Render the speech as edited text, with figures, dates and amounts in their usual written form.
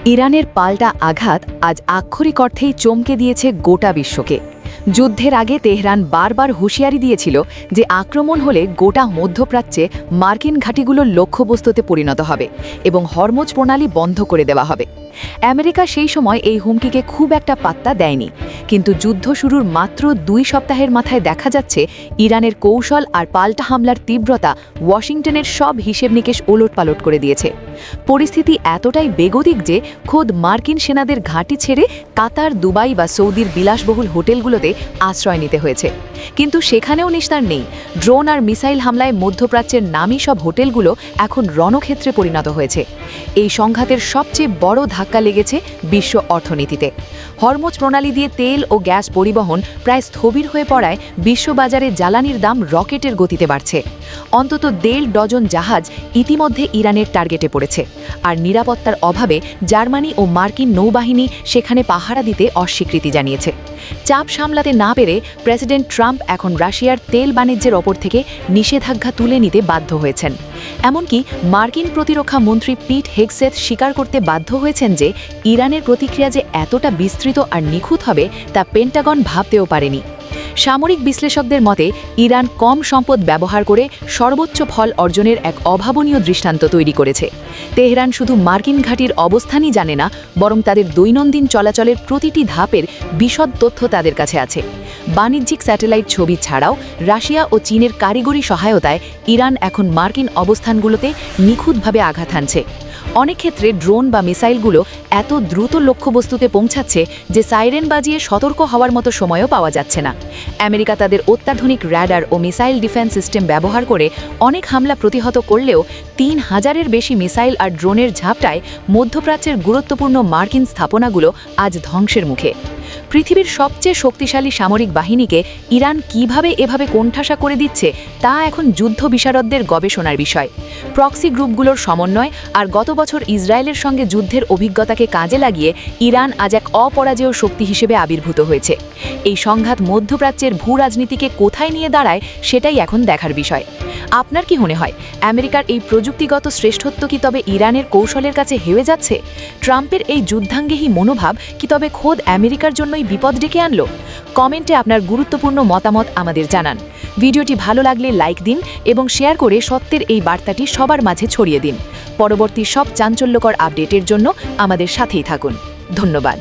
ইরানের পাল্টা আঘাত আজ আক্ষরিক অর্থেই চমকে দিয়েছে গোটা বিশ্বকে। যুদ্ধের আগে তেহরান বারবার হুঁশিয়ারি দিয়েছিল যে আক্রমণ হলে গোটা মধ্যপ্রাচ্যে মার্কিন ঘাঁটিগুলোর লক্ষ্যবস্তুতে পরিণত হবে এবং হরমুজ প্রণালী বন্ধ করে দেওয়া হবে। আমেরিকা সেই সময় এই হুমকিকে খুব একটা পাত্তা দেয়নি, কিন্তু যুদ্ধ শুরুর মাত্র 2 সপ্তাহের মাথায় দেখা যাচ্ছে ইরানের কৌশল আর পাল্টা হামলার তীব্রতা ওয়াশিংটনের সব হিসেব নিকেশ ওলটপালট করে দিয়েছে। পরিস্থিতি এতটাই বেগতিক যে খোদ মার্কিন সেনাদের ঘাঁটি ছেড়ে কাতার, দুবাই বা সৌদির বিলাসবহুল হোটেলগুলোতে আশ্রয় নিতে হয়েছে। কিন্তু সেখানেও নিস্তার নেই। ড্রোন আর মিসাইল হামলায় মধ্যপ্রাচ্যের নামী সব হোটেলগুলো এখন রণক্ষেত্রে পরিণত হয়েছে। এই সংঘাতের সবচেয়ে বড় ধাক্কা লেগেছে বিশ্ব অর্থনীতিতে। হরমুজ প্রণালী দিয়ে তেল ও গ্যাস পরিবহন প্রায় স্থবির হয়ে পড়ায় বিশ্ববাজারে জ্বালানির দাম রকেটের গতিতে বাড়ছে। অন্তত 1.5 ডজন জাহাজ ইতিমধ্যে ইরানের টার্গেটে পড়েছে, আর নিরাপত্তার অভাবে জার্মানি ও মার্কিন নৌবাহিনী সেখানে পাহারা দিতে অস্বীকৃতি জানিয়েছে। চাপ সামলাতে না পেরে প্রেসিডেন্ট ট্রাম্প এখন রাশিয়ার তেল বাণিজ্যের ওপর থেকে নিষেধাজ্ঞা তুলে নিতে বাধ্য হয়েছেন। এমনকি মার্কিন প্রতিরক্ষা মন্ত্রী পিট হেগসেথ স্বীকার করতে বাধ্য হয়েছেন যে ইরানের প্রতিক্রিয়া যে এতটা বিস্তৃত আর নিখুঁত হবে তা পেন্টাগন ভাবতেও পারেনি। সামরিক বিশ্লেষকদের মতে ইরান কম সম্পদ ব্যবহার করে সর্বোচ্চ ফল অর্জনের এক অভাবনীয় দৃষ্টান্ত তৈরি করেছে। তেহরান শুধু মার্কিন ঘাঁটির অবস্থানই জানে না, বরং তাদের দৈনন্দিন চলাচলের প্রতিটি ধাপের বিশদ তথ্য তাদের কাছে আছে। বাণিজ্যিক স্যাটেলাইট ছবি ছাড়াও রাশিয়া ও চীনের কারিগরি সহায়তায় ইরান এখন মার্কিন অবস্থানগুলোতে নিখুঁতভাবে আঘাত হানছে। অনেক ক্ষেত্রে ড্রোন বা মিসাইলগুলো এত দ্রুত লক্ষ্যবস্তুতে পৌঁছাচ্ছে যে সাইরেন বাজিয়ে সতর্ক হওয়ার মতো সময়ও পাওয়া যাচ্ছে না। আমেরিকা তাদের অত্যাধুনিক র্যাডার ও মিসাইল ডিফেন্স সিস্টেম ব্যবহার করে অনেক হামলা প্রতিহত করলেও 3000-এর বেশি মিসাইল আর ড্রোনের ঝাপটায় মধ্যপ্রাচ্যের গুরুত্বপূর্ণ মার্কিন স্থাপনাগুলো আজ ধ্বংসের মুখে। পৃথিবীর সবচেয়ে শক্তিশালী সামরিক বাহিনীকে ইরান কিভাবে এভাবে কোণঠাসা করে দিচ্ছে তা এখন যুদ্ধ বিশারদদের গবেষণার বিষয়। প্রক্সি গ্রুপগুলোর সমন্বয় আর গত বছর ইসরায়েলের সঙ্গে যুদ্ধের অভিজ্ঞতাকে কাজে লাগিয়ে ইরান আজ এক অপরাজেয় শক্তি হিসেবে আবির্ভূত হয়েছে। এই সংঘাত মধ্যপ্রাচ্যের ভূ রাজনীতিকে কোথায় নিয়ে দাঁড়ায় সেটাই এখন দেখার বিষয়। আপনার কি মনে হয়, আমেরিকার এই প্রযুক্তিগত শ্রেষ্ঠত্ব কি তবে ইরানের কৌশলের কাছে হেরে যাচ্ছে? ট্রাম্পের এই যুদ্ধাঙ্গেহী মনোভাব কি তবে খোদ আমেরিকার জন্যই বিপদ ডেকে আনলো? কমেন্টে আপনার গুরুত্বপূর্ণ মতামত আমাদের জানান। ভিডিওটি ভালো লাগলে লাইক দিন এবং শেয়ার করে সত্যের এই বার্তাটি সবার মাঝে ছড়িয়ে দিন। পরবর্তী সব চাঞ্চল্যকর আপডেটের জন্য আমাদের সাথেই থাকুন। ধন্যবাদ।